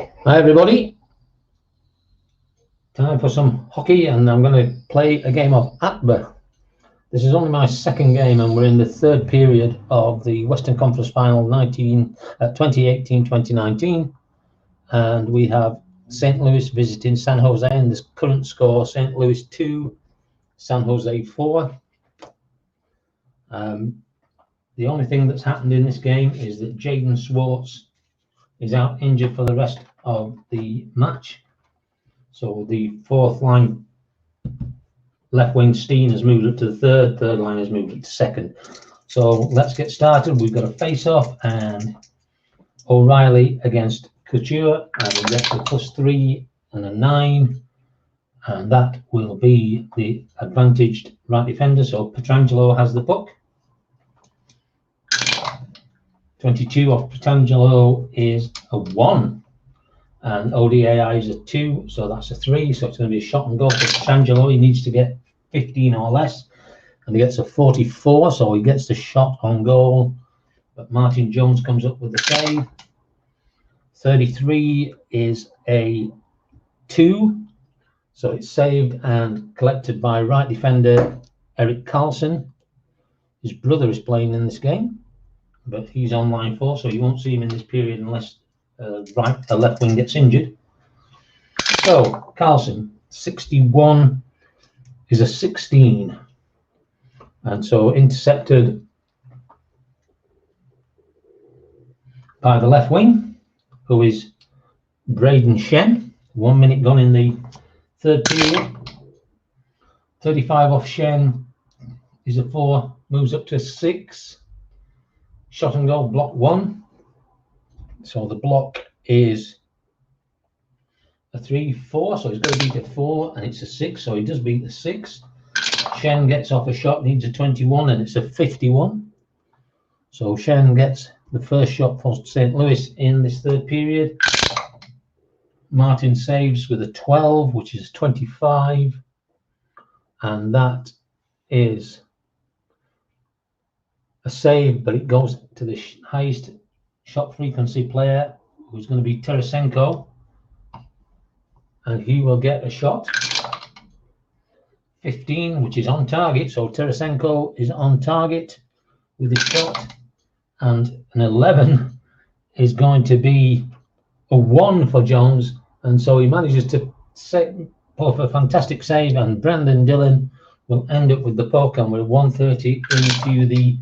Hi everybody, time for some hockey and I'm going to play a game of APBA. This is only my second game and we're in the third period of the Western Conference Final 2018-2019 and we have St. Louis visiting San Jose and this current score St. Louis 2, San Jose 4. The only thing that's happened in this game is that Jaden Swartz is out injured for the rest of the match. So the fourth line left wing Steen has moved up to the third line has moved up to second. So let's get started. We've got a face off and O'Reilly against Couture and we get the +3 and a 9 and that will be the advantaged right defender. So Pietrangelo has the puck. 22 off Pietrangelo is a 1 and ODAI is a 2, so that's a 3, so it's going to be a shot and goal for Pietrangelo. He needs to get 15 or less and he gets a 44, so he gets the shot on goal, but Martin Jones comes up with the save. 33 is a 2, so it's saved and collected by right defender Erik Karlsson. His brother is playing in this game, but he's on line 4, so you won't see him in this period unless the left wing gets injured. So Karlsson 61 is a 16, and so intercepted by the left wing, who is Braden Shen. 1 minute gone in the third period. 35 off Shen is a 4, moves up to a 6. Shot and goal, block 1. So the block is a 3-4, so he's got to beat a 4 and it's a 6, so he does beat the 6. Shen gets off a shot, needs a 21 and it's a 51. So Shen gets the first shot for St. Louis in this third period. Martin saves with a 12, which is 25, and that is a save, but it goes to the highest shot frequency player, who's going to be Tarasenko, and he will get a shot. 15, which is on target, so Tarasenko is on target with his shot, and an 11 is going to be a 1 for Jones, and so he manages to pull off a fantastic save, and Brandon Dillon will end up with the puck, and we're 1:30 into the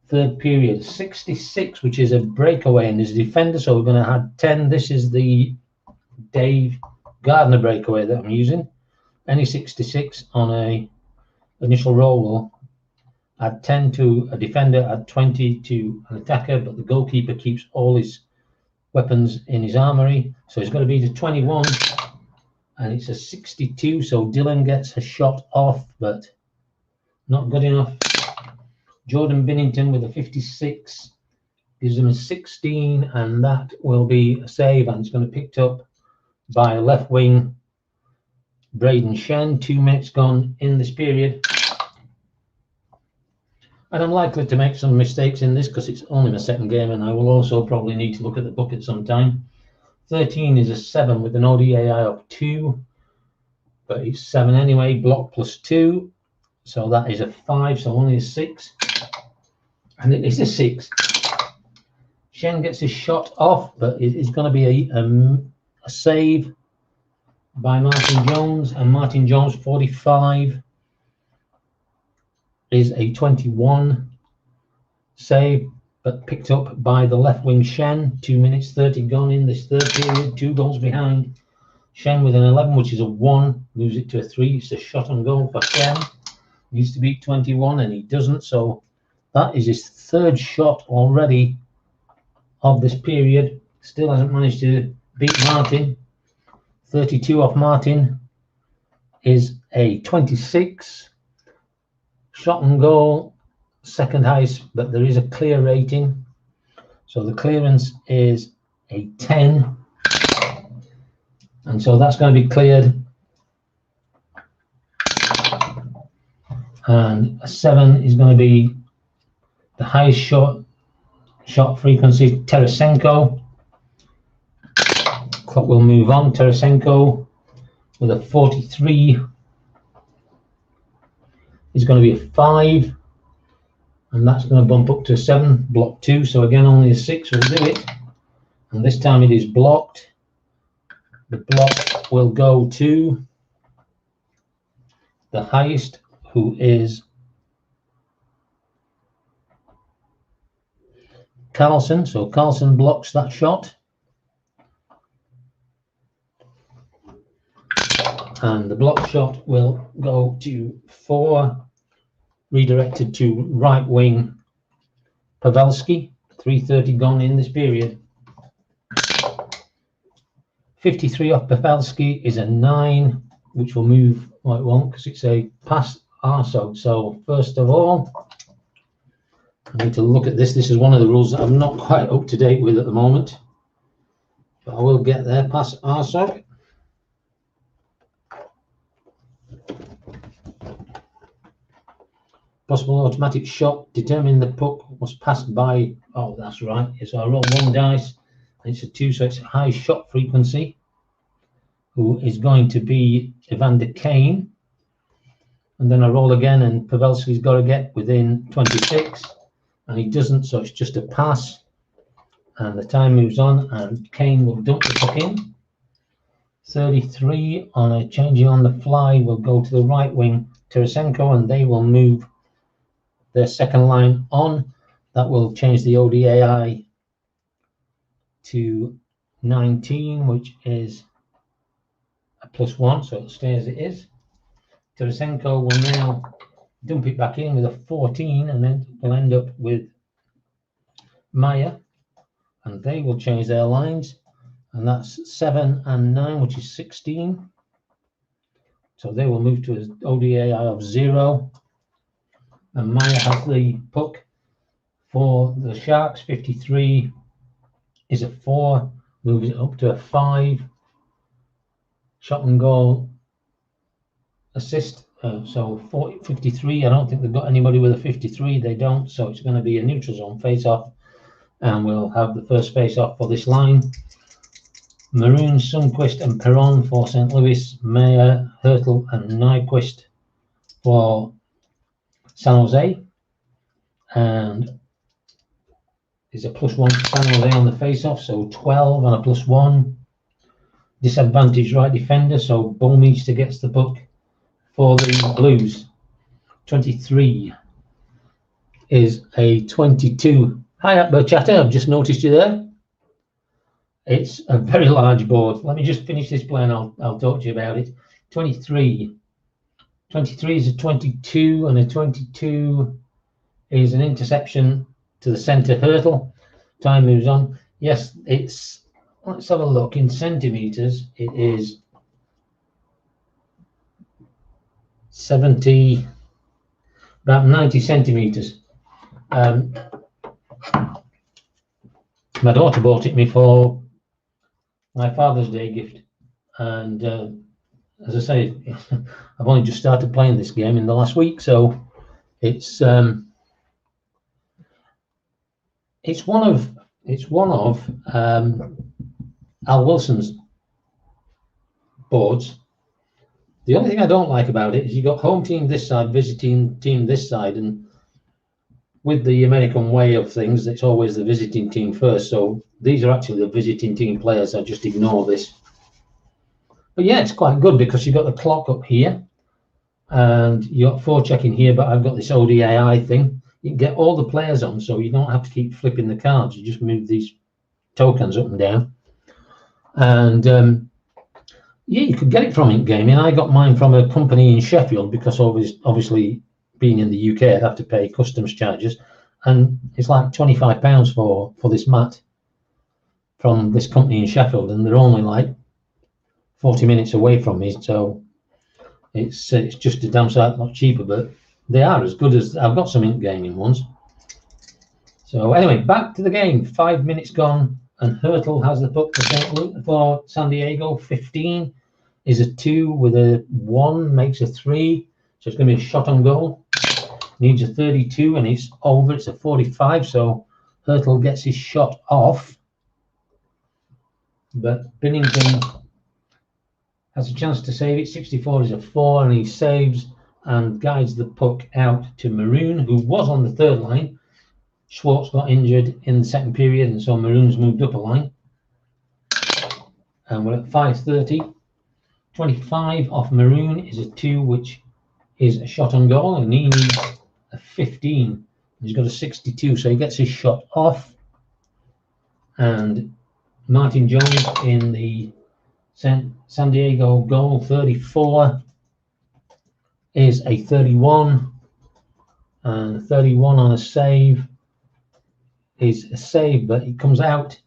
third period. 66, which is a breakaway, and there's a defender, so we're going to add 10. This is the Dave Gardner breakaway that I'm using. Any 66 on a initial roll will add 10 to a defender, add 20 to an attacker, but the goalkeeper keeps all his weapons in his armory, so he's got to be the 21, and it's a 62, so Dillon gets a shot off, but not good enough. Jordan Binnington with a 56 gives him a 16, and that will be a save, and it's going to be picked up by left wing Braden Shen. 2 minutes gone in this period, and I'm likely to make some mistakes in this because it's only my second game, and I will also probably need to look at the book at some time. 13 is a 7 with an ODAI of 2, but it's 7 anyway. Block +2, so that is a 5, so only a 6. And it is a 6. Shen gets his shot off, but it is going to be a save by Martin Jones, and Martin Jones 45 is a 21 save, but picked up by the left wing Shen. 2 minutes 30 gone in this third period, 2 goals behind. Shen with an 11, which is a 1, moves it to a 3. It's a shot on goal for Shen. Needs to beat 21 and he doesn't, so that is his third shot already of this period. Still hasn't managed to beat Martin. 32 off Martin is a 26. Shot and goal, second highest, but there is a clear rating. So the clearance is a 10. And so that's going to be cleared. And a 7 is going to be the highest shot frequency, Tarasenko. Clock will move on. Tarasenko with a 43 is going to be a 5, and that's going to bump up to a 7, block 2. So again, only a 6 will do it, and this time it is blocked. The block will go to the highest, who is Carlson. So Carlson blocks that shot, and the block shot will go to 4, redirected to right wing Pavelski. 3:30 gone in this period. 53 off Pavelski is a 9, which will move, well, it won't, because it's a pass Arso. So first of all, I need to look at this. This is one of the rules that I'm not quite up to date with at the moment, but I will get there. Pass Arso. Possible automatic shot. Determine the puck was passed by. Oh, that's right. So I roll 1 dice. It's a 2, so it's a high shot frequency. Who is going to be Evander Kane. And then I roll again, and Pavelski's got to get within 26. And he doesn't, so it's just a pass. And the time moves on, and Kane will dump the puck in. 33 on a changing on the fly will go to the right wing, Tarasenko, and they will move their second line on. That will change the ODAI to 19, which is a +1, so it'll stay as it is. Tarasenko will now dump it back in with a 14, and then we'll end up with Maya, and they will change their lines, and that's 7 and 9, which is 16. So they will move to an ODAI of 0. And Maya has the puck for the Sharks. 53 is a 4, moves it up to a 5. Shot and goal assist. So 53, I don't think they've got anybody with a 53. They don't, so it's going to be a neutral zone face-off. And we'll have the first face-off for this line. Maroon, Sundqvist and Perron for St. Louis. Mayer, Hertel and Nyquist for San Jose, and there's a +1 for San Jose on the face-off, so 12 and a +1. Disadvantage right defender, so Bouwmeester gets the puck for the Blues. 23 is a 22. Hi, APBA chatter, I've just noticed you there. It's a very large board. Let me just finish this play and I'll talk to you about it. 23 is a 22, and a 22 is an interception to the center hurdle. Time moves on. Yes, it's, let's have a look. In centimeters, it is 70, about 90 centimeters. My daughter bought it me for my Father's Day gift, and as I say, I've only just started playing this game in the last week, so it's one of Al Wilson's boards. The only thing I don't like about it is you got home team this side, visiting team this side, and with the American way of things, it's always the visiting team first. So these are actually the visiting team players. I just ignore this. But yeah, it's quite good because you've got the clock up here and you got forechecking here, but I've got this ODAI thing. You can get all the players on, so you don't have to keep flipping the cards. You just move these tokens up and down. And yeah, you could get it from Ink Gaming. I got mine from a company in Sheffield because obviously being in the UK, I'd have to pay customs charges. And it's like £25 for this mat from this company in Sheffield, and they're only like 40 minutes away from me, so it's just a damn sight lot cheaper, but they are as good as, I've got some Ink Gaming ones. So anyway, back to the game. 5 minutes gone, and Hertel has the puck for San Diego. 15 is a 2 with a 1, makes a 3, so it's going to be a shot on goal. Needs a 32, and it's over. It's a 45, so Hertel gets his shot off. but Binnington has a chance to save it. 64 is a 4, and he saves and guides the puck out to Maroon, who was on the third line. Schwartz got injured in the second period, and so Maroon's moved up a line. And we're at 5:30. 25 off Maroon is a 2, which is a shot on goal, and he needs a 15. He's got a 62, so he gets his shot off. And Martin Jones in the San Diego goal, 34, is a 31, and 31 on a save is a save, but it comes out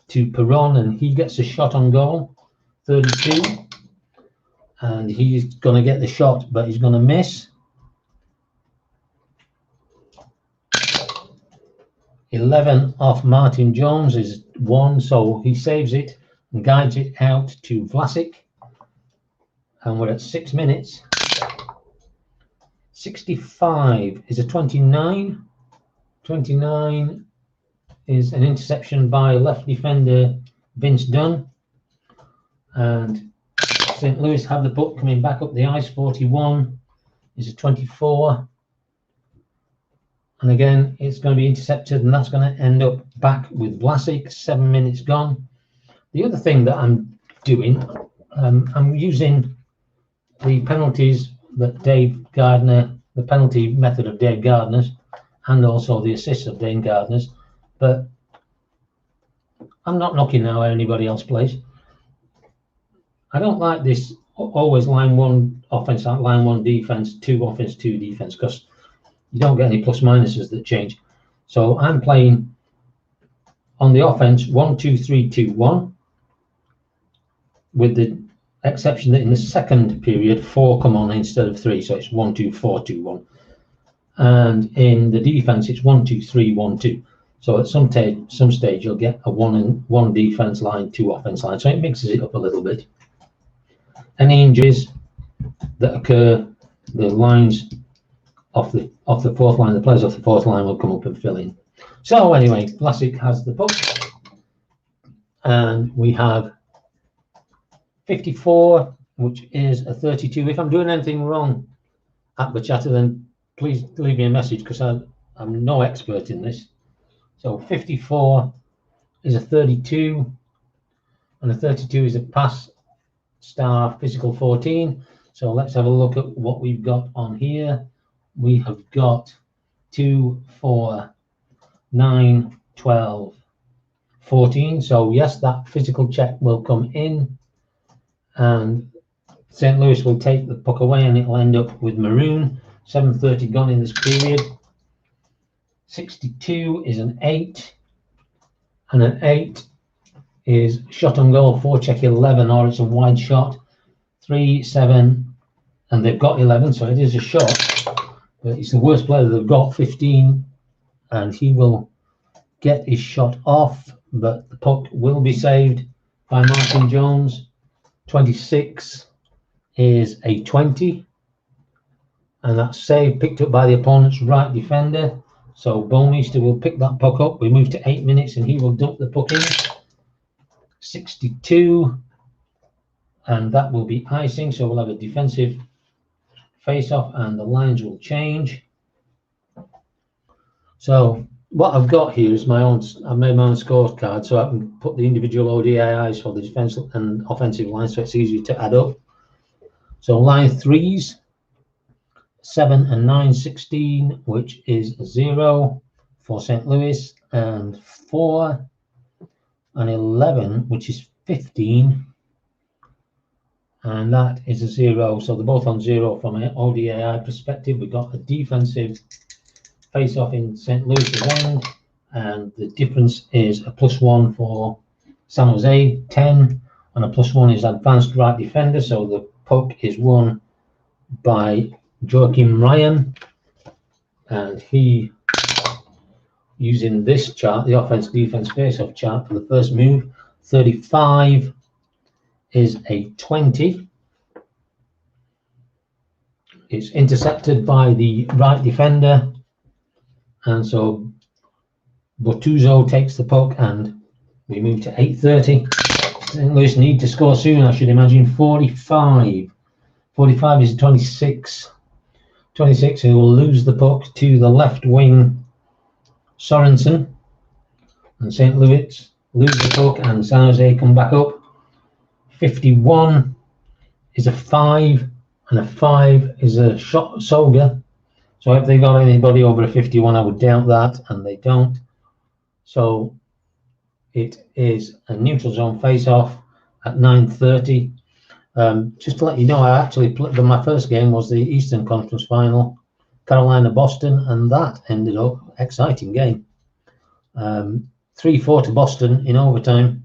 to Perron, and he gets a shot on goal, 32, and he's going to get the shot, but he's going to miss. 11 off Martin Jones is 1, so he saves it and guides it out to Vlasic, and we're at 6 minutes. 65 is a 29. 29 is an interception by left defender Vince Dunn, and St. Louis have the puck coming back up the ice. 41 is a 24, and again it's going to be intercepted, and that's going to end up back with Vlasic. 7 minutes gone. The other thing that I'm doing, I'm using the penalties that Dave Gardner, the penalty method of Dave Gardner's, and also the assists of Dave Gardner's, but I'm not knocking how anybody else plays. I don't like this always line 1 offense, line 1 defense, 2 offense, 2 defense, because you don't get any plus minuses that change. So I'm playing on the offense 1 2 3 2 1, with the exception that in the second period 4 come on instead of 3, so it's 1 2 4 2 1, and in the defense it's 1 2 3 1 2. So at some stage you'll get a 1 defense line, 2 offense line, so it mixes it up a little bit. Any injuries that occur, the lines off the fourth line, the players off the fourth line will come up and fill in. So anyway, Vlasic has the puck, and we have 54, which is a 32. If I'm doing anything wrong at the chatter, then please leave me a message, because I'm no expert in this. So 54 is a 32, and a 32 is a pass star physical 14. So let's have a look at what we've got on here. We have got 2, 4, 9, 12, 14. So yes, that physical check will come in, and St. Louis will take the puck away, and it'll end up with Maroon. 7:30 gone in this period. 62 is an 8, and an 8 is shot on goal, 4-check 11, or it's a wide shot. 3, 7, and they've got 11, so it is a shot, but it's the worst player they've got, 15, and he will get his shot off, but the puck will be saved by Martin Jones. 26 is a 20, and that's saved, picked up by the opponent's right defender. So Bowmeister will pick that puck up. We move to 8 minutes, and he will dump the puck in. 62, and that will be icing. So we'll have a defensive face-off, and the lines will change. So what I've got here is my own. I've made my own scorecard, so I can put the individual ODIs for the defensive and offensive lines, so it's easier to add up. So line 3s, 7 and 9, 16, which is a 0 for St. Louis, and 4 and 11, which is 15, and that is a 0. So they're both on 0 from an ODI perspective. We've got a defensive face-off in St. Louis' end, and the difference is a +1 for San Jose, 10, and a +1 is advanced right defender. So the puck is won by Joachim Ryan, and he, using this chart, the offense defense face-off chart for the first move, 35 is a 20. It's intercepted by the right defender, and so Bortuzzo takes the puck, and we move to 8:30. St. Louis need to score soon, I should imagine. 45. 45 is 26. 26, who will lose the puck to the left wing, Sorensen. And St. Louis lose the puck, and San Jose come back up. 51 is a 5, and a 5 is a shot Soga. So if they got anybody over a 51, I would doubt that, and they don't. So it is a neutral zone face-off at 9:30. Just to let you know, I actually played, my first game was the Eastern Conference Final, Carolina-Boston, and that ended up exciting game. 3-4 to Boston in overtime,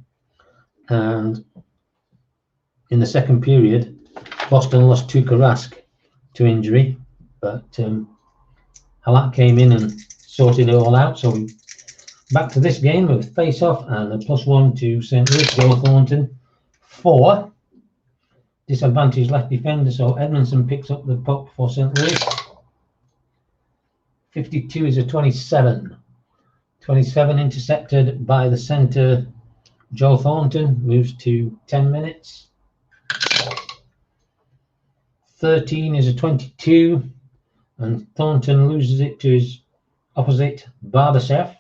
and in the second period, Boston lost Tuukka Rask to injury, but Halak came in and sorted it all out. So back to this game with face-off and a +1 to St. Louis. Joe Thornton 4. Disadvantage left defender, so Edmondson picks up the puck for St. Louis. 52 is a 27. 27 intercepted by the center, Joe Thornton, moves to 10 minutes. 13 is a 22, and Thornton loses it to his opposite, Barbashev.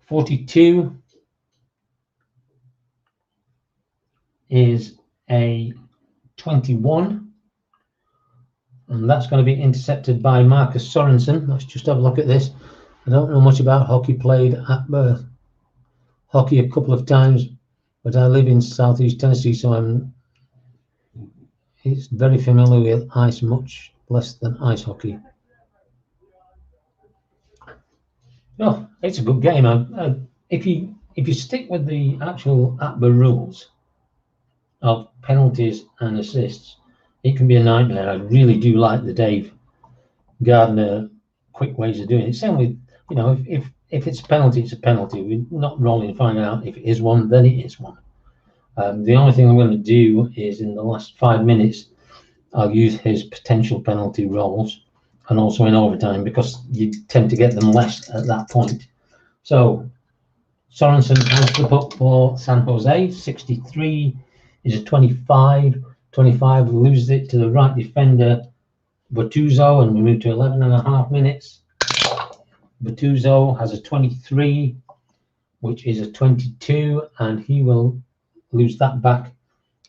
42 is a 21, and that's going to be intercepted by Marcus Sorensen. Let's just have a look at this. I don't know much about hockey, played APBA hockey a couple of times, but I live in southeast Tennessee, so it's very familiar with ice, much less than ice hockey. No, it's a good game. If you stick with the actual APBA rules of penalties and assists, it can be a nightmare. I really do like the Dave Gardner quick ways of doing it. Same with, you know, if it's a penalty, it's a penalty. We're not rolling and finding out. If it is one, then it is one. The only thing I'm going to do is in the last 5 minutes, I'll use his potential penalty rolls, and also in overtime, because you tend to get them less at that point. So Sorensen has the puck for San Jose. 63 is a 25. 25 loses it to the right defender, Bortuzzo, and we move to 11.5 minutes. Bortuzzo has a 23, which is a 22, and he will lose that back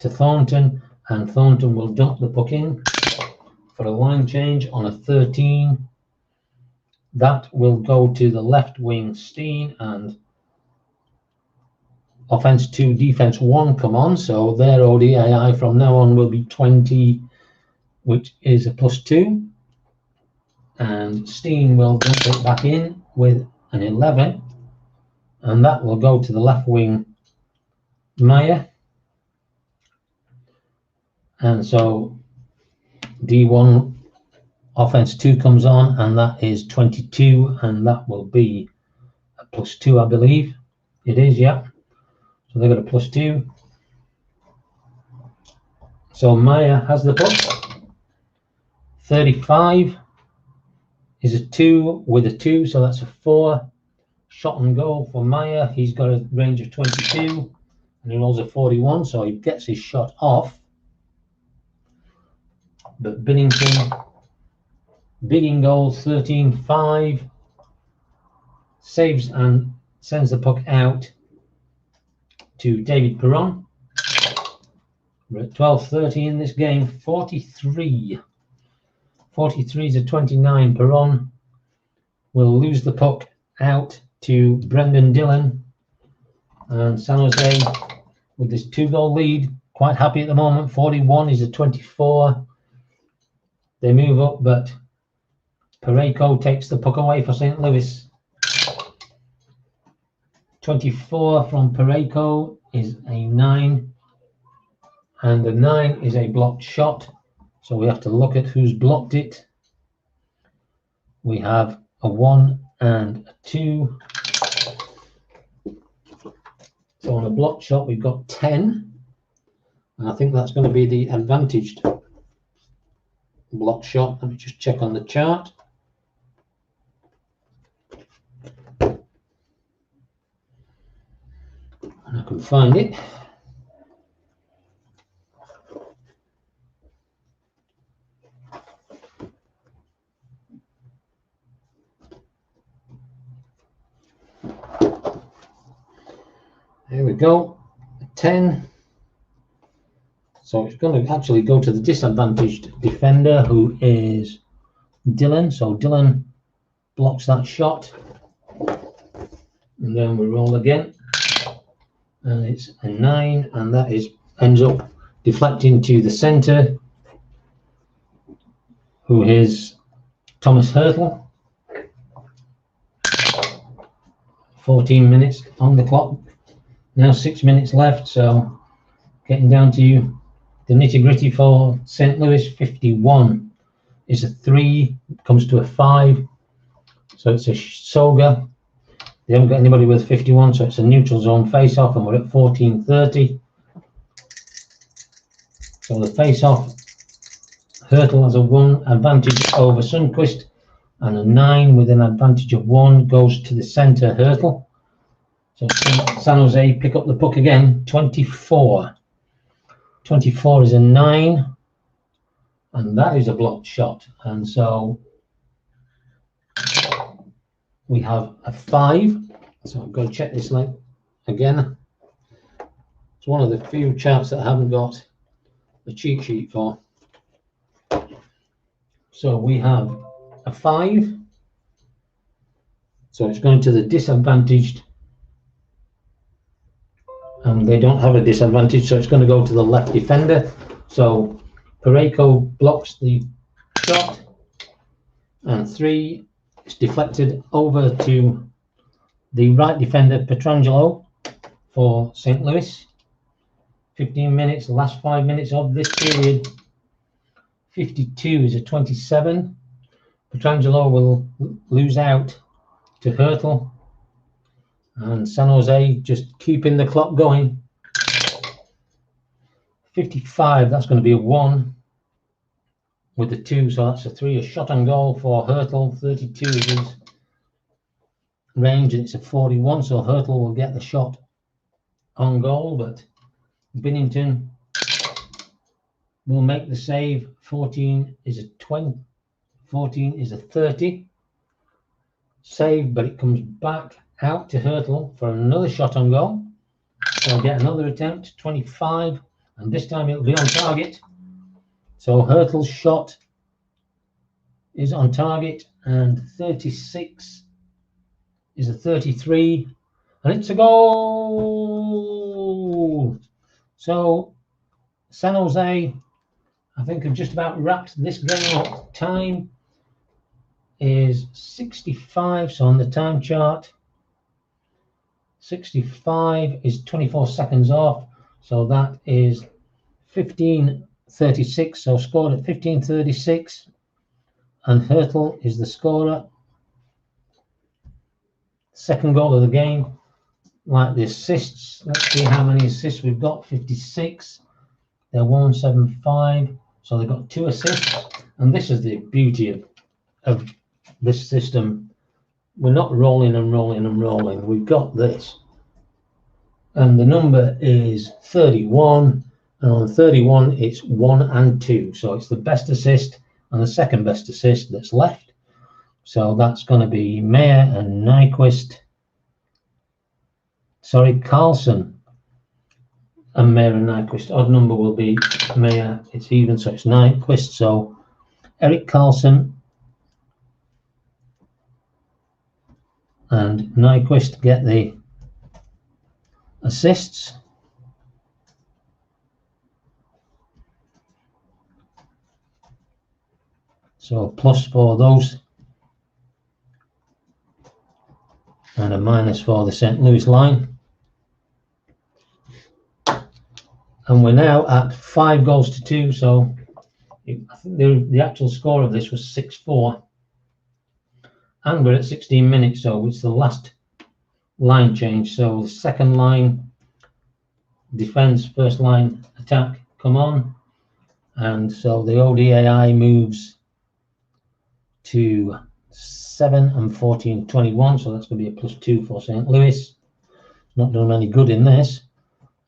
to Thornton, and Thornton will dump the puck in for a line change on a 13. That will go to the left wing, Steen, and offense 2, defense 1 come on. So their ODI from now on will be 20, which is a +2. And Steen will dump it back in with an 11, and that will go to the left wing, Meyer. And so D1 offense 2 comes on, and that is 22, and that will be a +2, I believe. It is, yeah. So they've got a +2. So Meyer has the puck. 35 is a 2 with a 2, so that's a 4. Shot and goal for Meyer. He's got a range of 22, and he rolls a 41, so he gets his shot off. But Binnington, big in goal, 13-5, saves and sends the puck out to David Perron. We're at 12-30 in this game. 43. 43 is a 29. Perron will lose the puck out to Brendan Dillon. And San Jose, with this 2-goal lead, quite happy at the moment. 41 is a 24. They move up, but Parayko takes the puck away for St. Louis. 24 from Parayko is a 9, and the 9 is a blocked shot, so we have to look at who's blocked it. We have a 1 and a 2. So on a blocked shot we've got 10, and I think that's going to be the advantaged block shot. Let me just check on the chart. can find it. There we go, 10. So it's going to actually go to the disadvantaged defender, who is Dylan. So Dylan blocks that shot. And then we roll again. And it's a 9, and that ends up deflecting to the centre, who is Thomas Hurtle. 14 minutes on the clock. Now 6 minutes left, so getting down to the nitty-gritty for St. Louis. 51 is a 3, comes to a 5, so it's a Soga. They haven't got anybody with 51, so it's a neutral zone face-off, and we're at 14:30. So the face-off, Hurtle has a 1 advantage over Sundqvist, and a 9 with an advantage of 1 goes to the centre, Hurtle. So San Jose pick up the puck again. 24. 24 is a 9, and that is a blocked shot. And so we have a 5. So I'm going to check this link again. It's one of the few charts that I haven't got a cheat sheet for. So we have a 5. So it's going to the disadvantaged, and they don't have a disadvantage, so it's going to go to the left defender. So Parayko blocks the shot, and 3 is deflected over to the right defender, Pietrangelo, for St. Louis. 15 minutes, the last 5 minutes of this period. 52 is a 27. Pietrangelo will lose out to Hurtle, and San Jose just keeping the clock going. 55, that's going to be a 1 with the 2, so that's a 3. A shot on goal for Hurtle. 32 is his range, and it's a 41, so Hurtle will get the shot on goal, but Binnington will make the save. 14 is a 20. 14 is a 30 save, but it comes back out to Hurtle for another shot on goal. So I'll get another attempt. 25, and this time it'll be on target. So Hurtle's shot is on target, and 36 is a 33, and it's a goal. So San Jose, I think, have just about wrapped this game up. Time is 65, so on the time chart, 65 is 24 seconds off, so that is 15:36, so scored at 15:36, and Hurtle is the scorer. Second goal of the game. Like the assists, let's see how many assists we've got. 56. They're 175, so they've got 2 assists, and this is the beauty of this system. We're not rolling and rolling and rolling. We've got this, and the number is 31, and on 31 it's 1 and 2, so it's the best assist and the second best assist that's left. So that's going to be Mayer and Nyquist. Sorry, Carlson and Mayer and Nyquist. Odd number will be Mayer. It's even, so it's Nyquist. So Erik Karlsson and Nyquist get the assists. So a plus for those, and a minus for the St. Louis line. And we're now at 5 goals to 2, so I think the actual score of this was 6-4. And we're at 16 minutes, so it's the last line change. So the second line defense, first line attack come on. And so the ODAI moves to 7 and 14, 21. So that's going to be a +2 for St. Louis. Not done any good in this.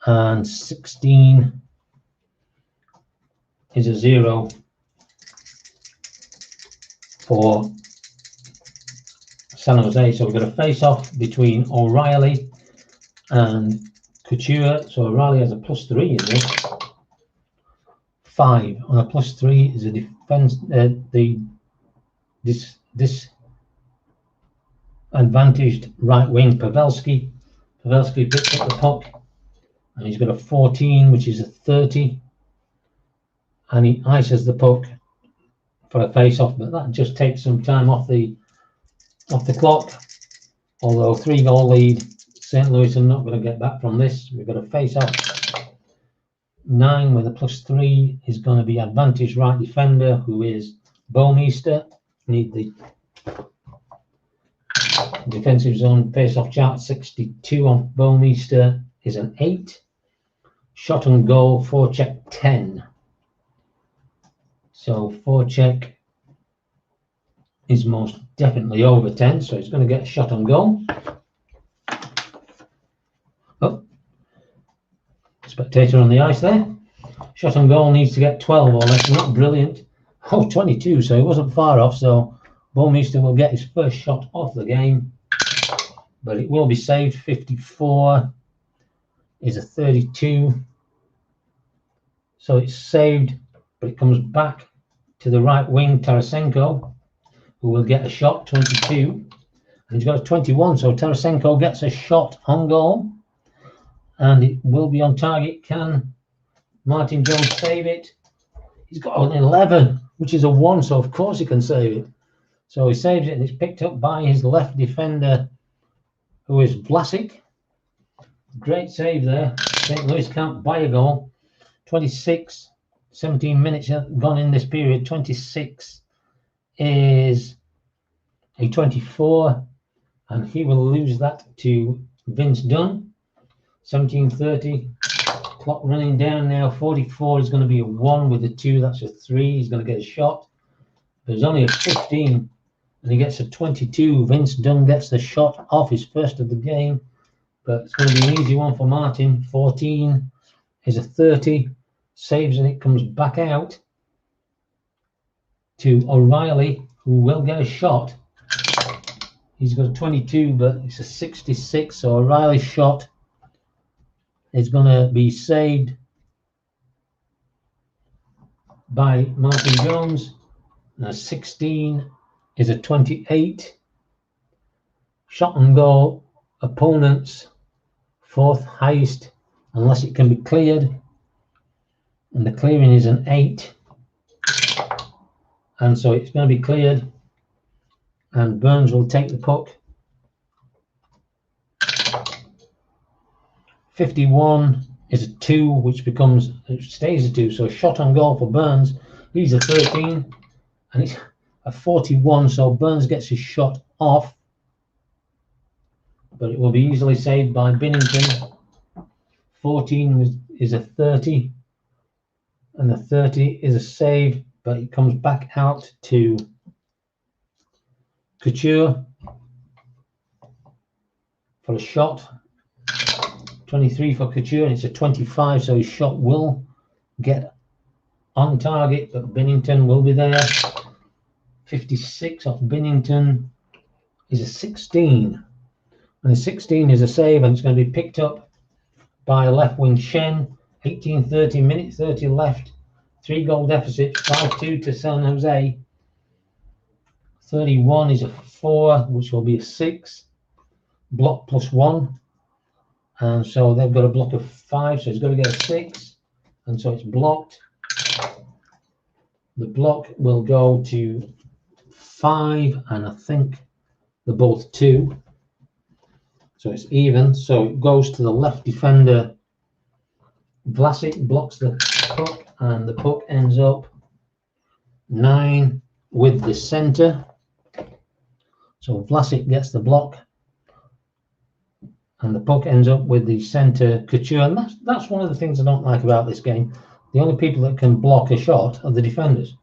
and 16 is a 0 for San Jose. So we've got a face-off between O'Reilly and Couture. So O'Reilly has a +3 in this. 5 on a +3 is a defense. This advantaged right wing Pavelski. Pavelski picks up the puck, and he's got a 14, which is a 30, and he ices the puck for a face-off. But that just takes some time off the clock. Although 3-goal lead, St. Louis are not going to get back from this. We've got a face-off. 9 with a +3 is going to be advantage right defender, who is Bouwmeester. Need the defensive zone face-off chart. 62 on Bouwmeester is an 8. Shot on goal, forecheck 10. So forecheck is most definitely over 10, so he's going to get a shot on goal. Oh, spectator on the ice there. Shot on goal needs to get 12 or less. Not brilliant. Oh, 22, so he wasn't far off. So Bouwmeester will get his first shot off the game, but it will be saved. 54 is a 32. So it's saved, but it comes back to the right wing, Tarasenko, who will get a shot, 22. And he's got a 21, so Tarasenko gets a shot on goal. And it will be on target. Can Martin Jones save it? He's got an 11, which is a 1, so of course he can save it. So he saves it, and it's picked up by his left defender, who is Vlasic. Great save there. St. Louis can't buy a goal. 26, 17 minutes gone in this period. 26 is a 24, and he will lose that to Vince Dunn. 17:30. Clock running down now. 44 is going to be a 1 with a 2. That's a 3. He's going to get a shot. There's only a 15, and he gets a 22. Vince Dunn gets the shot off, his first of the game, but it's going to be an easy one for Martin. 14 is a 30. Saves, and it comes back out to O'Reilly, who will get a shot. He's got a 22, but it's a 66. So O'Reilly's shot is going to be saved by Martin Jones. And a 16 is a 28. Shot on goal, opponent's 4th highest, unless it can be cleared. And the clearing is an 8. And so it's going to be cleared. And Burns will take the puck. 51 is a 2, which stays a 2. So shot on goal for Burns. He's a 13, and it's a 41. So Burns gets his shot off, but it will be easily saved by Binnington. 14 is a 30, and the 30 is a save, but it comes back out to Couture for a shot. 23 for Couture, and it's a 25, so his shot will get on target, but Binnington will be there. 56 off Binnington is a 16, and the 16 is a save, and it's going to be picked up by left wing Shen. 18:30, minute 30 left, 3-goal deficit, 5-2 to San Jose. 31 is a 4, which will be a 6, block +1. And so they've got a block of 5, so he's got to get a 6, and so it's blocked. The block will go to 5, and I think they're both 2, so it's even. So it goes to the left defender. Vlasic blocks the puck, and the puck ends up 9 with the center. So Vlasic gets the block, and the puck ends up with the center Couture. And that's one of the things I don't like about this game. The only people that can block a shot are the defenders.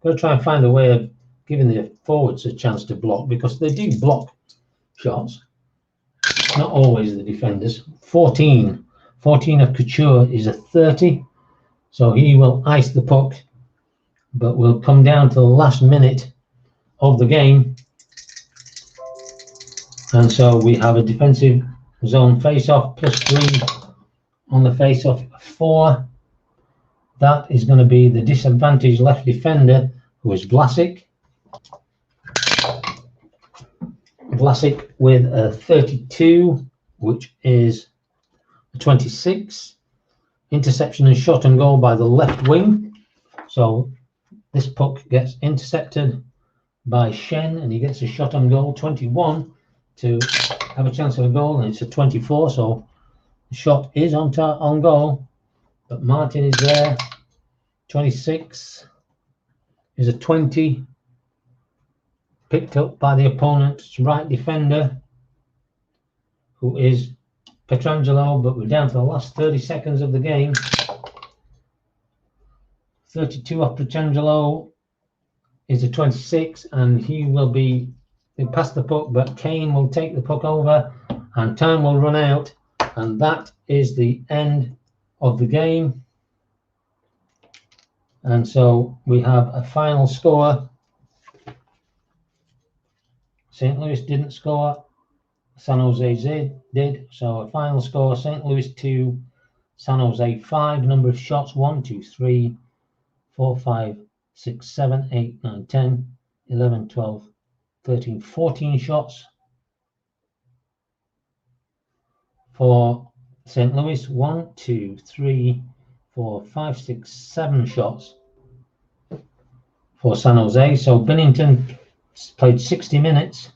Got to try and find a way of giving the forwards a chance to block, because they do block shots. Not always the defenders. 14 14 of Couture is a 30, so he will ice the puck, but will come down to the last minute of the game. And so we have a defensive zone face-off, +3 on the face-off 4. That is going to be the disadvantaged left defender, who is Vlasic. Vlasic with a 32, which is a 26. Interception and shot and goal by the left wing. So this puck gets intercepted by Shen, and he gets a shot on goal, 21, to have a chance of a goal, and it's a 24. So the shot is on goal, but Martin is there. 26 is a 20, picked up by the opponent's right defender, who is Pietrangelo, but we're down to the last 30 seconds of the game. 32 off Pietrangelo is a 26, and he will be past the puck, but Kane will take the puck over, and time will run out, and that is the end of the game. And so we have a final score. St. Louis didn't score, San Jose did. So a final score: St. Louis 2, San Jose 5. Number of shots: 1, 2, 3, 4, 5, 6, 7, 8, 9, 10, 11, 12, 13, 14 shots for St. Louis. 1, 2, 3, 4, 5, 6, 7 shots for San Jose. So Binnington played 60 minutes.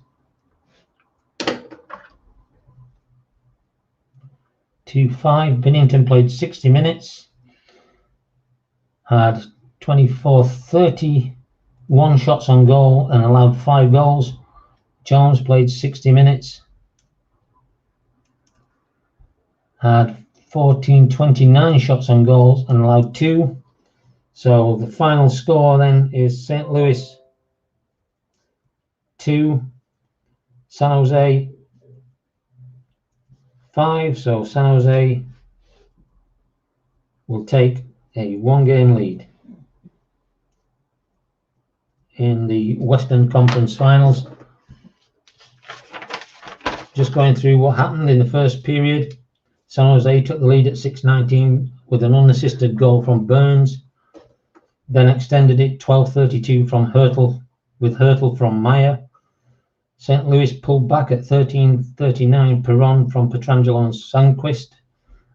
2-5. Binnington played 60 minutes. Had 24, 31 shots on goal and allowed 5 goals. Jones played 60 minutes. Had 14, 29 shots on goals and allowed 2. So the final score then is St. Louis 2, San Jose 5. So San Jose will take a 1-game lead in the Western Conference Finals. Just going through what happened in the first period. San Jose took the lead at 6:19 with an unassisted goal from Burns. Then extended it 12:32 from Hertel, with Hertel from Meyer. St. Louis pulled back at 13:39 Perron from Pietrangelo and Sandquist.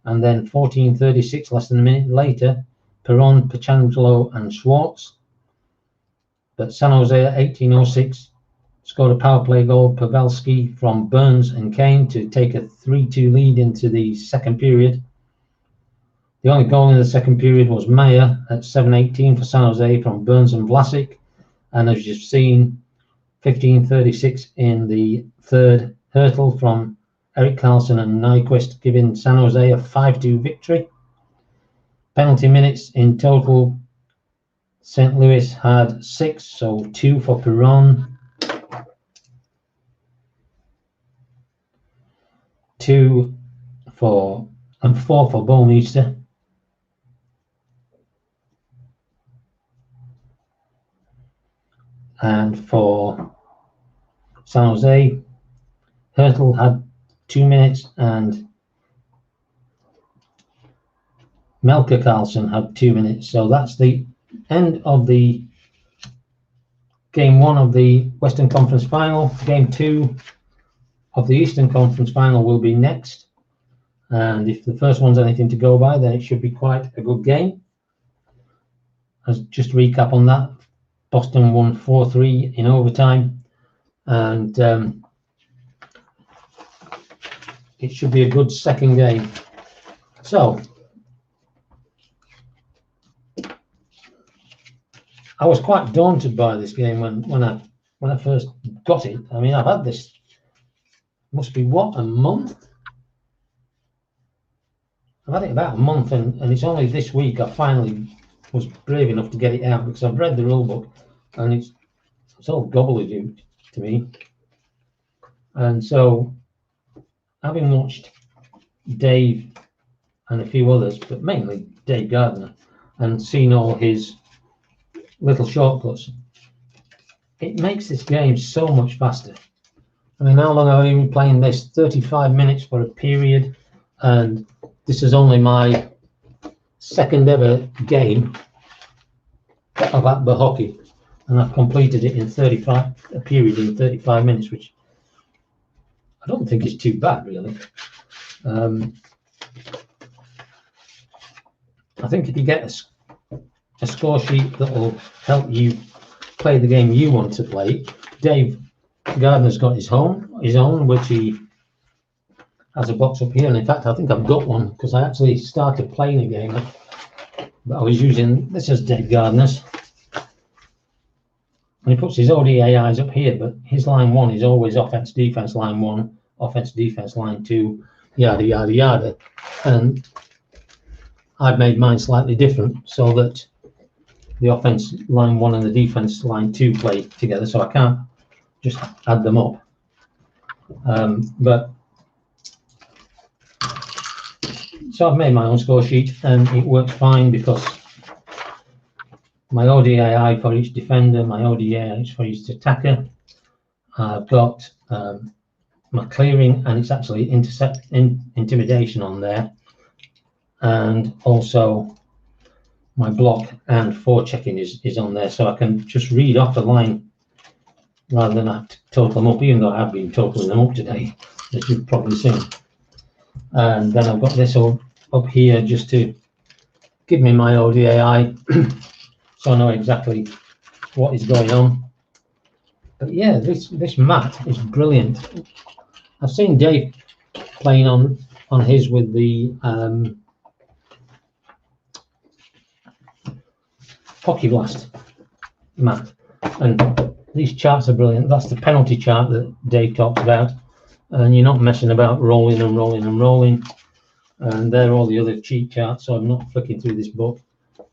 And then 14:36, less than a minute later, Perron, Pietrangelo and Schwartz. But San Jose at 18:06 scored a power play goal, Pavelski, from Burns and Kane to take a 3-2 lead into the second period. The only goal in the second period was Meyer at 7:18 for San Jose from Burns and Vlasic. And as you've seen, 15:36 in the third, Hertel from Erik Karlsson and Nyquist, giving San Jose a 5-2 victory. Penalty minutes in total, St. Louis had 6, so 2 for Perron, 2 for, and 4 for Bouwmeester. And for San Jose, Hertel had 2 minutes and Melker Karlsson had 2 minutes. So that's the end of the game 1 of the Western Conference Final. Game 2 of the Eastern Conference Final will be next. And if the first one's anything to go by, then it should be quite a good game. As just recap on that, Boston won 4-3 in overtime, and it should be a good second game. So I was quite daunted by this game when I first got it. I mean, I've had this, must be what, a month? I've had it about a month, and it's only this week I finally was brave enough to get it out, because I've read the rule book and it's all gobbledygook to me. And so, having watched Dave and a few others, but mainly Dave Gardner, and seen all his little shortcuts, it makes this game so much faster. I mean, how long have I been playing this? 35 minutes for a period, and this is only my second ever game of APBA hockey, and I've completed it in a period in 35 minutes, which I don't think is too bad, really. I think if you get a score sheet that will help you play the game you want to play, Dave Gardner's got his own, which he has a box up here, and in fact I think I've got one because I actually started playing a game, but I was using, this is Dave Gardner's, and he puts his ODAIs up here, but his line 1 is always offense defense line 1, offense defense line 2, yada yada yada, and I've made mine slightly different so that the offense line 1 and the defense line 2 play together, so I can't just add them up. But so I've made my own score sheet, and it works fine because my ODAI for each defender, my ODAI for each attacker. I've got my clearing, and it's actually intimidation on there, and also my block and forechecking is on there, so I can just read off the line rather than have to total them up, even though I have been totaling them up today, as you've probably seen. And then I've got this all up here just to give me my ODAI, so I know exactly what is going on. But yeah, this mat is brilliant. I've seen Dave playing on his with the Hockey Blast mat, and these charts are brilliant. That's the penalty chart that Dave talks about, and you're not messing about rolling and rolling and rolling. And there are all the other cheat charts, so I'm not flicking through this book.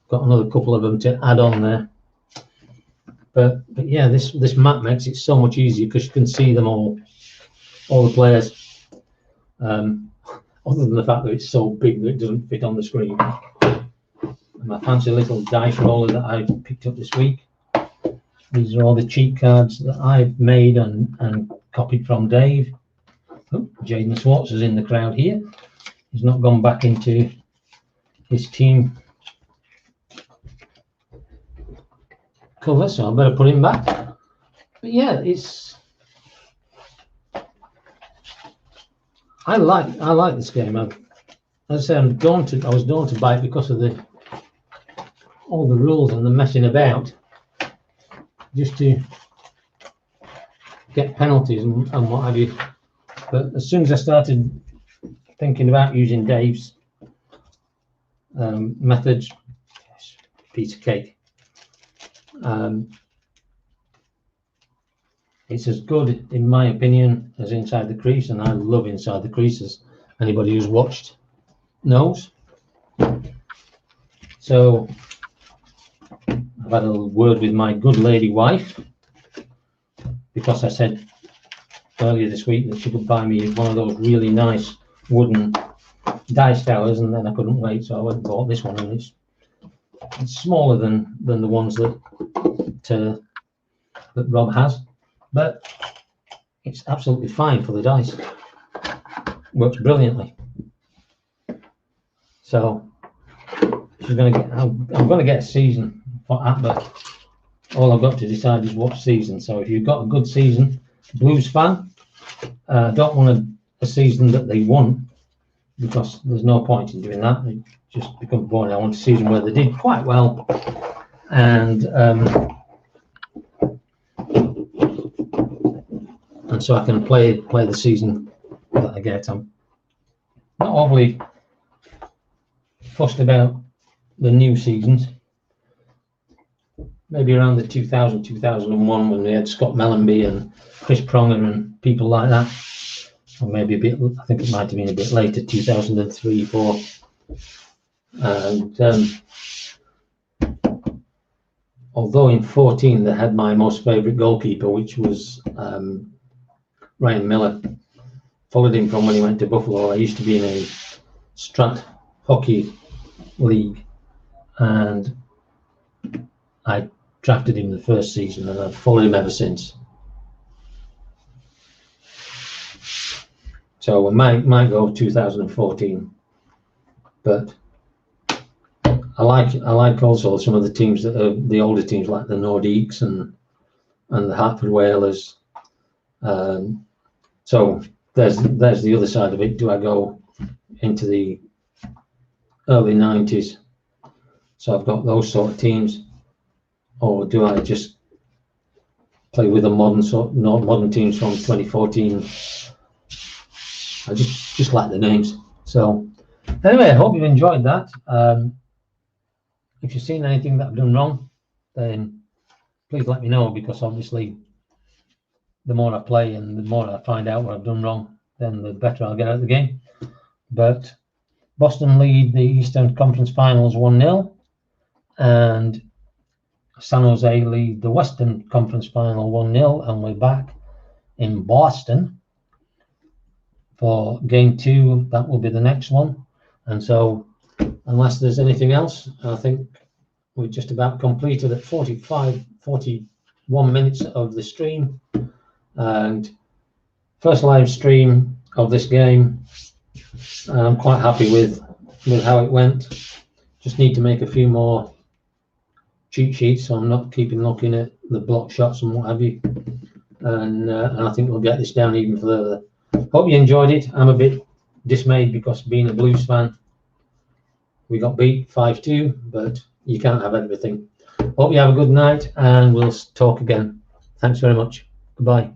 Got another couple of them to add on there. But yeah, this map makes it so much easier because you can see them all the players. Other than the fact that it's so big that it doesn't fit on the screen. And my fancy little dice roller that I picked up this week. These are all the cheat cards that I've made and copied from Dave. Oh, Jaden Swartz is in the crowd here. He's not gone back into his team cover, so I better put him back. But yeah, I like this game. As I say, I was daunted by it because of all the rules and the messing about, just to get penalties and what have you. But as soon as I started thinking about using Dave's methods, piece of cake. It's as good, in my opinion, as Inside the Crease, and I love Inside the Crease, as anybody who's watched knows. So I've had a little word with my good lady wife, because I said earlier this week that she could buy me one of those really nice wooden dice towers, and then I couldn't wait, so I went and bought this one, and it's smaller than the ones that Rob has, but it's absolutely fine for the dice. Works brilliantly. So she's going to get. I'm going to get a season for APBA. All I've got to decide is what season. So if you've got a good season, Blues fan, don't want a season that they won, because there's no point in doing that. It just becomes boring. I want a season where they did quite well, and so I can play the season that I get. I'm not overly fussed about the new seasons. Maybe around the 2000, 2001, when we had Scott Mellenby and Chris Pronger and people like that. Or maybe a bit, I think it might have been a bit later, 2003, 4. And although in 14 they had my most favourite goalkeeper, which was Ryan Miller, followed him from when he went to Buffalo. I used to be in a Strat Hockey League, and I drafted him the first season, and I've followed him ever since. So we might go 2014, but I like also some of the teams that are the older teams, like the Nordiques and the Hartford Whalers. So there's the other side of it. Do I go into the early 90s? So I've got those sort of teams, or do I just play with the modern teams from 2014? I just like the names. So anyway, I hope you've enjoyed that. If you've seen anything that I've done wrong, then please let me know, because obviously the more I play and the more I find out what I've done wrong, then the better I'll get out of the game. But Boston lead the Eastern Conference Finals 1-0, and San Jose lead the Western Conference Final 1-0, and we're back in Boston for game 2. That will be the next one. And so unless there's anything else, I think we're just about completed at 41 minutes of the stream, and first live stream of this game. I'm quite happy with how it went. Just need to make a few more cheat sheets, so I'm not keeping looking at the block shots and what have you, and I think we'll get this down even further. Hope you enjoyed it. I'm a bit dismayed because, being a Blues fan, we got beat 5-2, but you can't have everything. Hope you have a good night, and we'll talk again. Thanks very much. Goodbye.